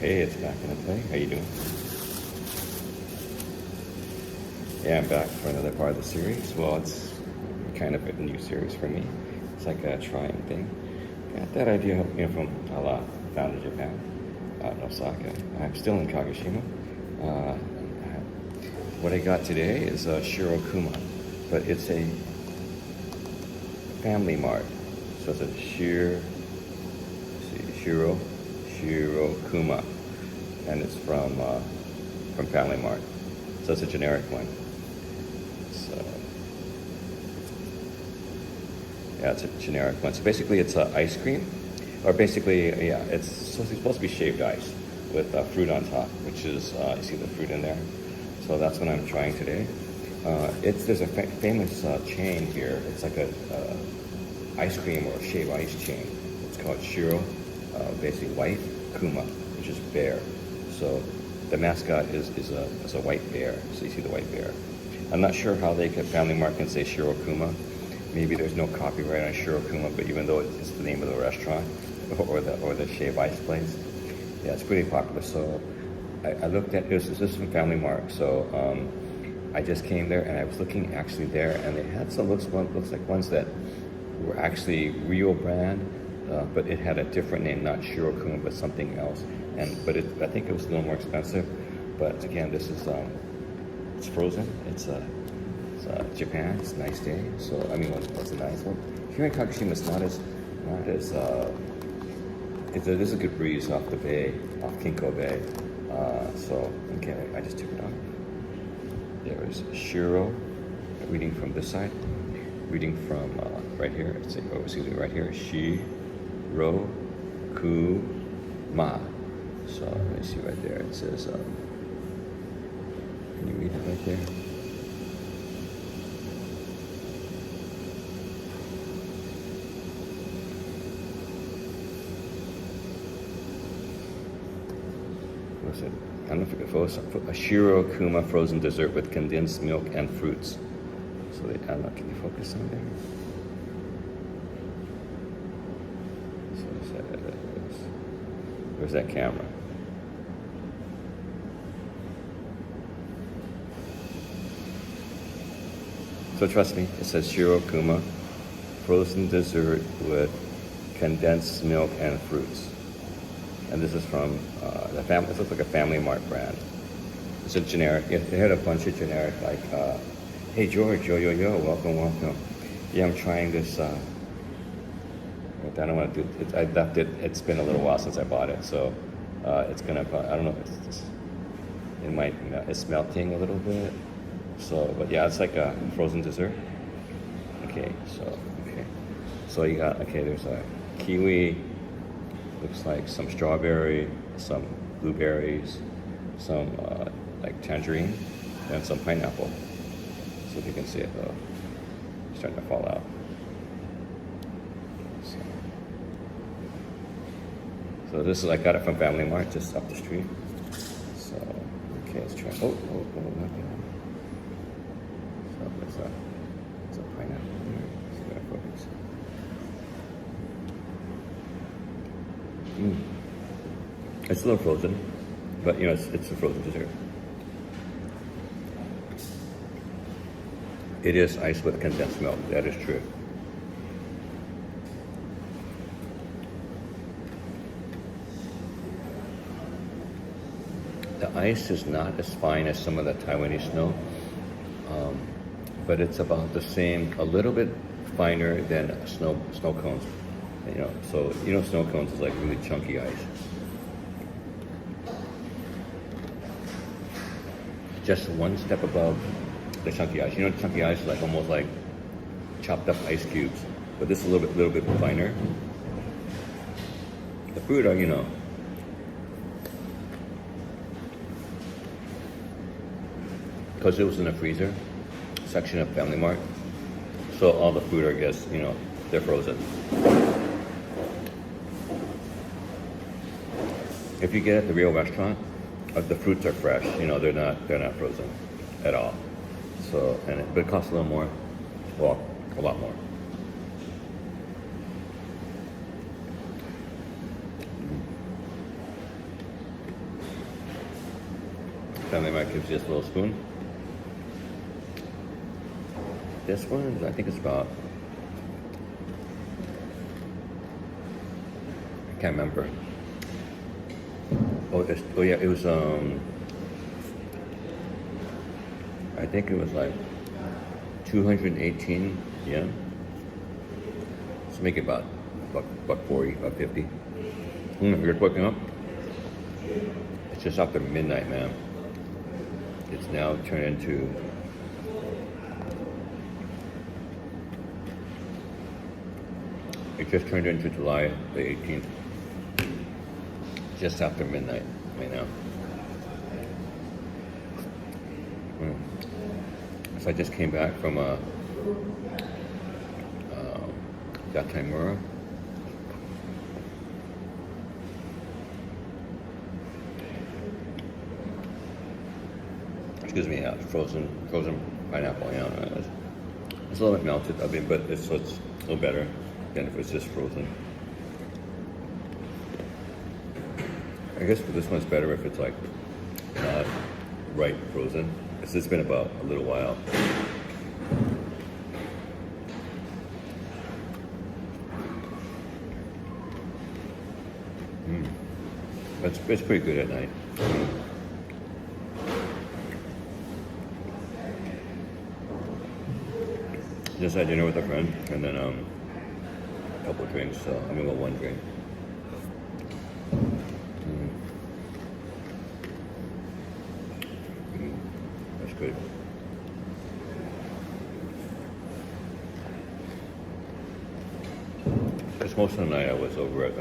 Hey, it's back in the play. How you doing? Yeah, I'm back for another part of the series. Well, it's kind of a new series for me. It's like a trying thing. Got that idea, from found in Japan, out in Osaka. I'm still in Kagoshima. What I got today is a shiro kuma, but it's a family mart. So it's a shiro kuma, and it's from Family Mart. So it's a generic one. So yeah, it's a generic one. So basically, it's ice cream, or basically, yeah, it's supposed to be shaved ice with fruit on top, which is you see the fruit in there. So that's what I'm trying today. There's a famous chain here. It's like a ice cream or shaved ice chain. It's called shiro, basically white, kuma, which is bear. So the mascot is a white bear. So you see the white bear. I'm not sure how Family Mart can say shiro kuma. Maybe there's no copyright on shiro kuma, but even though it's the name of the restaurant or the shaved ice place, yeah, it's pretty popular. So I looked at this is from Family Mart. So I just came there and I was looking actually there, and they had some looks like ones that were actually real brand, but it had a different name, not shiro kuma, but something else. I think it was a little more expensive. But again, this is it's frozen. It's Japan. It's a nice day. So I mean, it's a nice one. Here in Kagoshima, it's not as there's a good breeze off the bay, off Kinko Bay. So okay, I just took it off. There is shiro, reading from this side, reading from right here. Right here, shiro kuma. So let me see right there. It says, can you read it right there? What's it? I don't know if it could a shiro kuma frozen dessert with condensed milk and fruits. So I don't know, can you focus on there? So where's that camera? So trust me, it says shiro kuma, frozen dessert with condensed milk and fruits. And this is from the family. This looks like a Family Mart brand. It's a generic. They had a bunch of generic, like, hey George, yo, welcome. Yeah, I'm trying this. I don't want to do it. I left it. It's been a little while since I bought it, so it's gonna. I don't know. It's melting a little bit. So, but yeah, it's like a frozen dessert. Okay. So you got there's a kiwi. Looks like some strawberry, some blueberries, some like tangerine, and some pineapple. See if you can see it though. It's starting to fall out. So this is, I got it from Family Mart, just up the street. So, okay, let's try. Oh, not that. So there's a pineapple there. See if I focus. It's a little frozen, but it's a frozen dessert. It is ice with condensed milk. That is true. The ice is not as fine as some of the Taiwanese snow, but it's about the same, a little bit finer than snow cones. So snow cones is like really chunky ice. Just one step above the chunky ice. Chunky ice is like almost like chopped up ice cubes, but this is a little bit finer. The fruit are, because it was in a freezer section of Family Mart, so all the fruit are just, they're frozen. If you get at the real restaurant, the fruits are fresh. They're not frozen at all. So but it costs a little more. Well, a lot more. Family Mart gives you this little spoon. This one, I think it's about, I can't remember. Oh yeah, it was, I think it was like 218 yen. Let's make it about buck 40, buck 50. You're waking up? It's just after midnight, man. It's now turned into July the 18th. Just after midnight right now. So I just came back from Daimura. Excuse me, frozen pineapple. Yeah, it's a little bit melted. I mean, but it's a little better than if it's just frozen. I guess for this one's better if it's like not right frozen. It's been about a little while. It's pretty good at night. Just had dinner with a friend, and then a couple of drinks. So I mean, well, one drink. That's good. Because most of the night I was over at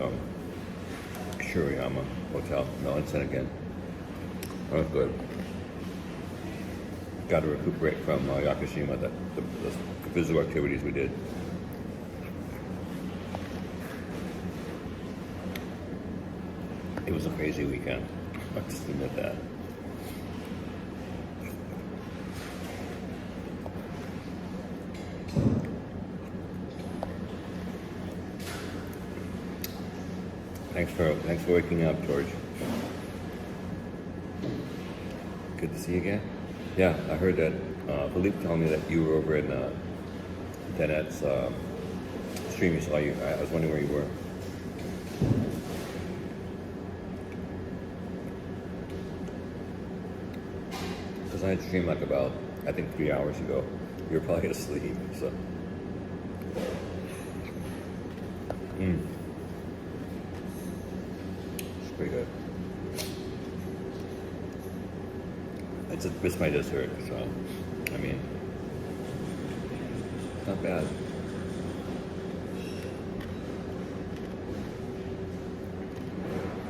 Shiro Hotel, Melanson again. That was good. Got to recuperate from Yakushima, the physical activities we did. It was a crazy weekend. I'll just admit that. Thanks for waking up, George. Good to see you again. Yeah, I heard that Philippe told me that you were over in Danette's stream. You saw you. I was wondering where you were. Because I had streamed like about, I think 3 hours ago. You were probably asleep, so. It's pretty good. It's my dessert, so, I mean, it's not bad.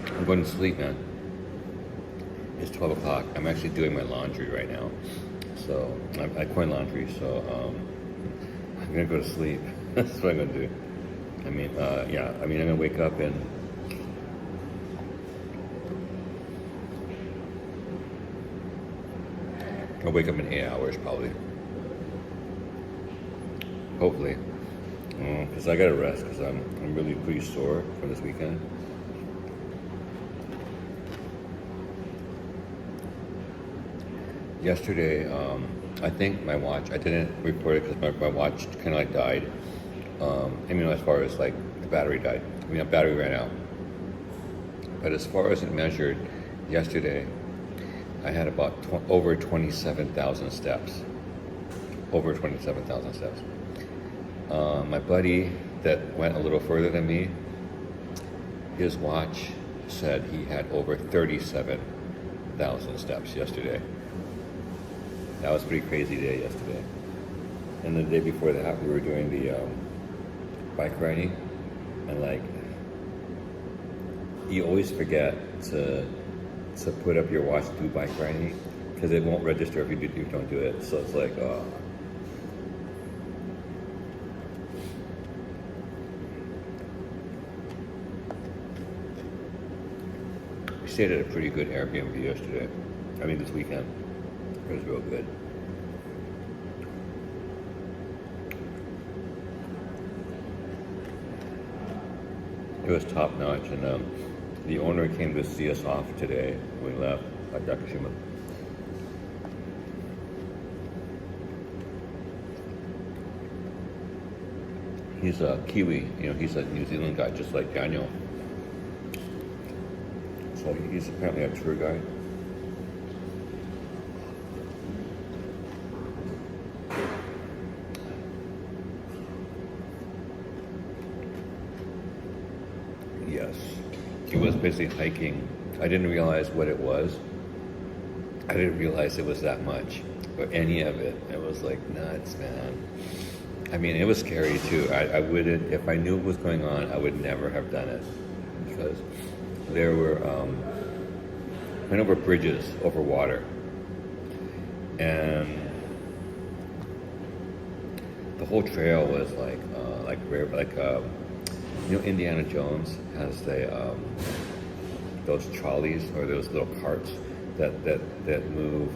I'm going to sleep, man. It's 12 o'clock. I'm actually doing my laundry right now. So, I coin laundry, so I'm going to go to sleep. That's what I'm going to do. I mean, yeah, I mean, I'm going to wake up and I'll wake up in 8 hours, probably. Hopefully. Because I got to rest, because I'm really pretty sore from this weekend. Yesterday, I think my watch, I didn't report it because my watch kind of like died. I mean, as far as like the battery died. I mean, the battery ran out. But as far as it measured yesterday, I had about over 27,000 steps. Over 27,000 steps. My buddy that went a little further than me, his watch said he had over 37,000 steps yesterday. That was a pretty crazy day yesterday. And the day before that, we were doing the bike riding, and like, you always forget to put up your watch to do bike riding, because it won't register if you don't do it. So it's like, we stayed at a pretty good Airbnb yesterday. I mean, this weekend. It was real good. It was top notch, and the owner came to see us off today when we left Yakushima. He's a Kiwi, he's a New Zealand guy, just like Daniel. So he's apparently a tour guide. Yes, he was basically hiking. I didn't realize what it was. I didn't realize it was that much, or any of it. It was like nuts, man. I mean, it was scary too. I wouldn't, if I knew what was going on, I would never have done it, because there were, went over bridges over water, and the whole trail was Indiana Jones has those trolleys or those little carts that move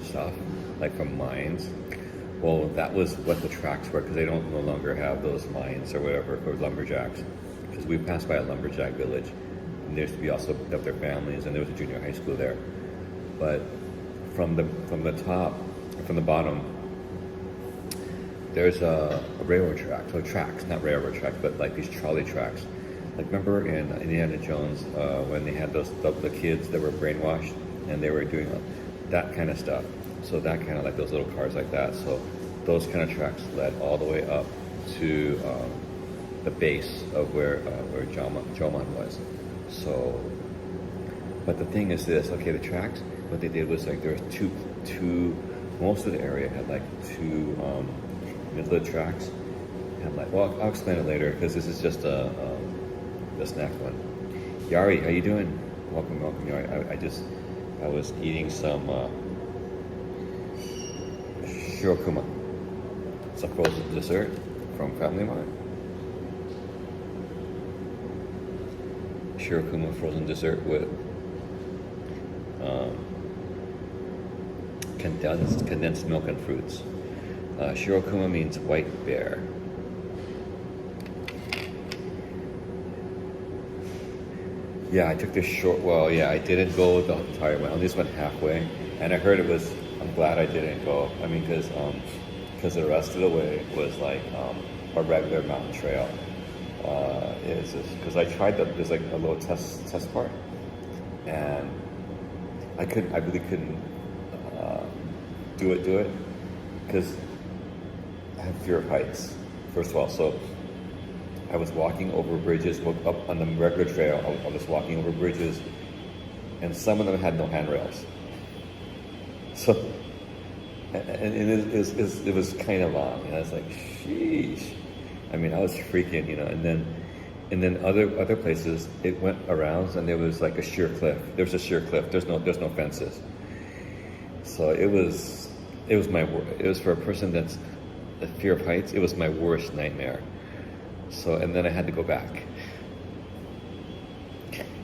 stuff, like from mines. Well, that was what the tracks were, because they don't no longer have those mines or whatever, or lumberjacks. Because we passed by a lumberjack village, and there used to be also up their families, and there was a junior high school there. But from the top, or from the bottom, there's a railroad track. So tracks, not railroad tracks, but like these trolley tracks. Like, remember in Indiana Jones when they had the kids that were brainwashed and they were doing that kind of stuff. So that kind of like those little cars like that. So those kind of tracks led all the way up to the base of where Jomon was. So, but the thing is this. Okay, the tracks. What they did was like there was two. Most of the area had like two middle of the tracks. And like, well, I'll explain it later, because this is just the snack one. Yari, how you doing? Welcome, Yari. I was eating some shiro kuma. It's a frozen dessert from Family Mart. Shiro kuma frozen dessert with condensed milk and fruits. Shiro kuma means white bear. Yeah, I took this I didn't go the entire way. I only just went halfway, and I heard it was. I'm glad I didn't go. I mean, because the rest of the way was like a regular mountain trail. It's just because I tried there's like a little test part, and I really couldn't do it because I have fear of heights. First of all, so I was walking over bridges, up on the regular trail. I was walking over bridges, and some of them had no handrails. So, and it was kind of long, and I was like, sheesh. I mean, I was freaking, and then other places it went around, and there was like a sheer cliff. There was a sheer cliff. There's no fences. So it was for a person that's a fear of heights. It was my worst nightmare. So, and then I had to go back.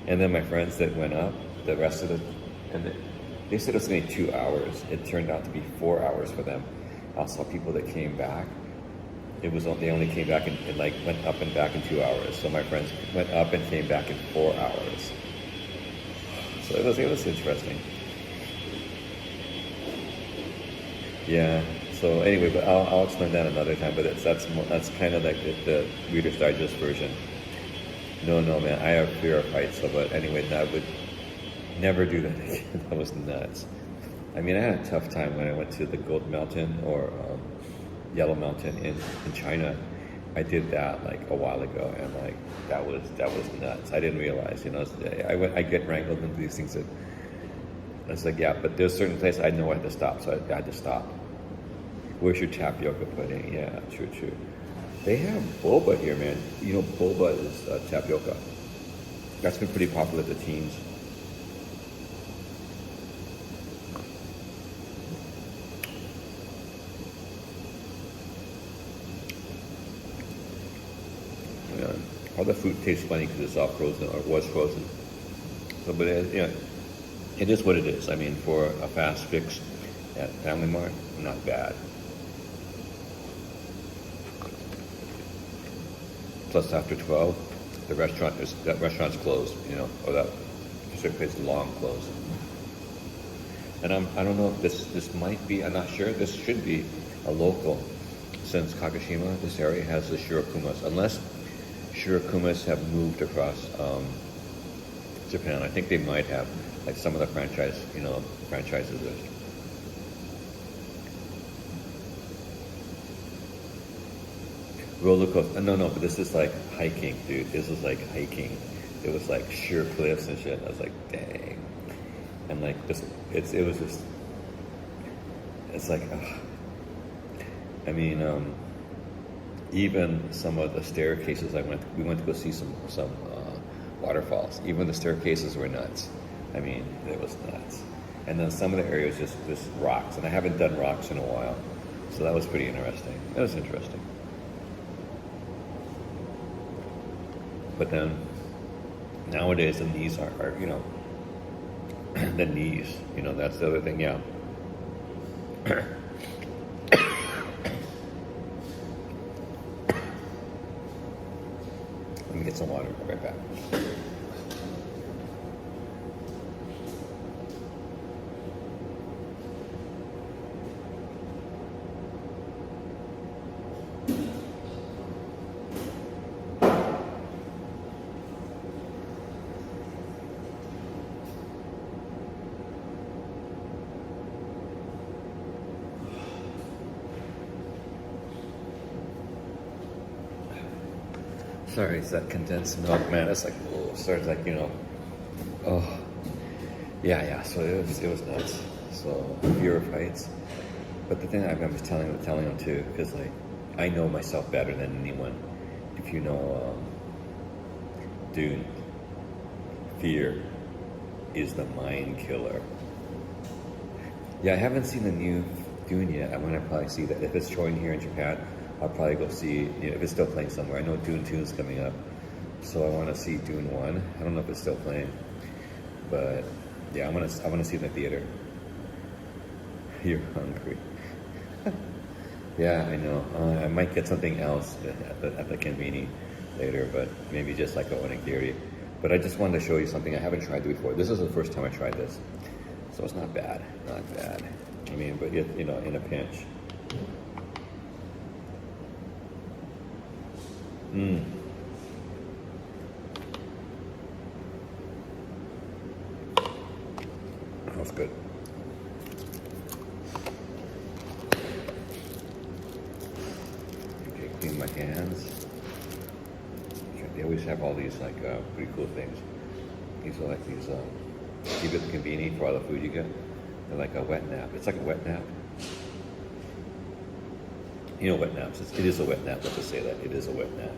And then my friends that went up, the rest of they said it was going to be 2 hours. It turned out to be 4 hours for them. I saw people that came back. They only came back and like went up and back in 2 hours. So my friends went up and came back in 4 hours. So it was interesting. Yeah. So anyway, but I'll explain that another time. But that's kind of like the Reader's Digest version. No, man, I have fear of heights. So, but anyway, I would never do that again. That was nuts. I mean, I had a tough time when I went to the Gold Mountain or Yellow Mountain in China. I did that like a while ago, and like that was nuts. I didn't realize, I get wrangled into these things that it's like, yeah, but there's certain places I know I had to stop, so I had to stop. Where's your tapioca pudding? Yeah, true. They have boba here, man. Boba is tapioca. That's been pretty popular with the teens. Yeah. All the food tastes funny because it's all frozen or was frozen. So, but it is what it is. I mean, for a fast fix at Family Mart, not bad. Plus, after 12, that restaurant's closed, or that certain place is long closed. And I don't know if this might be. I'm not sure. This should be a local since Kagoshima, this area has the shiro kumas. Unless shiro kumas have moved across Japan. I think they might have, like some of the franchises. Roller coaster. No, but this is like hiking, dude. This is like hiking. It was like sheer cliffs and shit. I was like, dang. And like this, it was just. It's like, ugh. I mean, even some of the staircases we went to go see some waterfalls. Even the staircases were nuts. I mean, it was nuts. And then some of the areas just rocks, and I haven't done rocks in a while, so that was pretty interesting. That was interesting. But then nowadays the knees are the knees. That's the other thing. Yeah. Let me get some water. I'll be right back. Sorry, it's that condensed milk, man. It's like, oh, starts like, oh, yeah. So it was nuts. So fear of heights. But the thing I was telling them too, because like I know myself better than anyone. If you know, Dune, fear is the mind killer. Yeah, I haven't seen the new Dune yet. I'm gonna probably see that if it's showing here in Japan. I'll probably go see, if it's still playing somewhere. I know Dune 2 is coming up, so I want to see Dune 1. I don't know if it's still playing, but yeah, I want to see it in the theater. You're hungry. Yeah, I know. I might get something else at the convenience later, but maybe just like a onigiri. But I just wanted to show you something I haven't tried before. This is the first time I tried this, so it's not bad. Not bad. I mean, but in a pinch. That was good. Okay, clean my hands. They always have all these like pretty cool things. These are like these you get the convenience for all the food you get. They're like a wet nap. It's like a wet nap. Wet naps. It is a wet nap. Let's just say that it is a wet nap.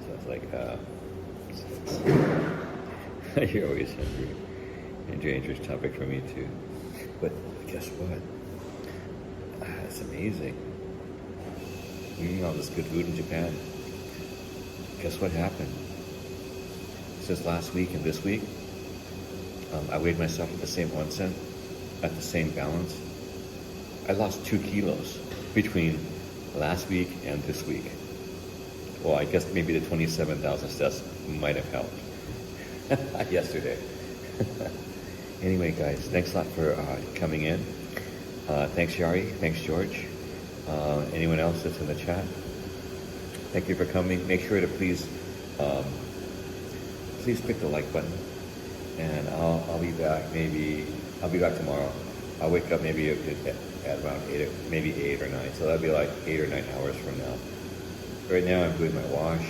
So it's like, you're always hungry. A dangerous topic for me too. But guess what? It's amazing. Eating all this good food in Japan. Guess what happened? Since last week and this week, I weighed myself at the same onsen, at the same balance. I lost 2 kilos between last week and this week. Well, I guess maybe the 27,000 steps might have helped yesterday. Anyway, guys, thanks a lot for coming in. Thanks, Yari. Thanks, George. Anyone else that's in the chat? Thank you for coming. Make sure to please click the like button, and I'll be back. I'll be back tomorrow. I'll wake up maybe at around 8, maybe 8 or 9. So that'll be like 8 or 9 hours from now. Right now I'm doing my wash.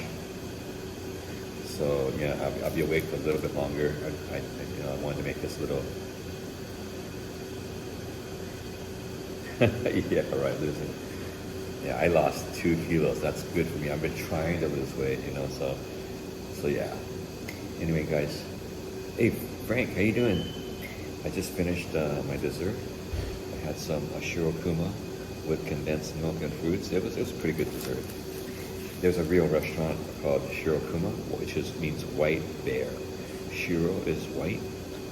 So yeah, I'll be awake for a little bit longer. I wanted to make this little. Yeah, right, losing. Yeah, I lost 2 kilos. That's good for me. I've been trying to lose weight, so yeah. Anyway, guys. Hey, Frank, how you doing? I just finished my dessert. I had some shiro kuma with condensed milk and fruits. It was a pretty good dessert. There's a real restaurant called Shiro Kuma, which means white bear. Shiro is white,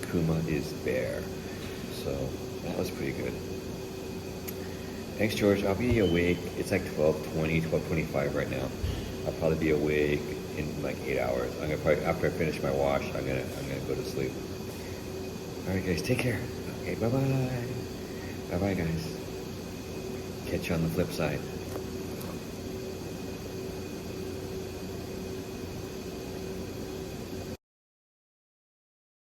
kuma is bear. So that was pretty good. Thanks, George. I'll be awake. It's like 12:20, 12:25 right now. I'll probably be awake in like 8 hours. I'm gonna probably, after I finish my wash, I'm gonna go to sleep. All right, guys, take care. Okay, bye bye. Bye bye, guys. Catch you on the flip side.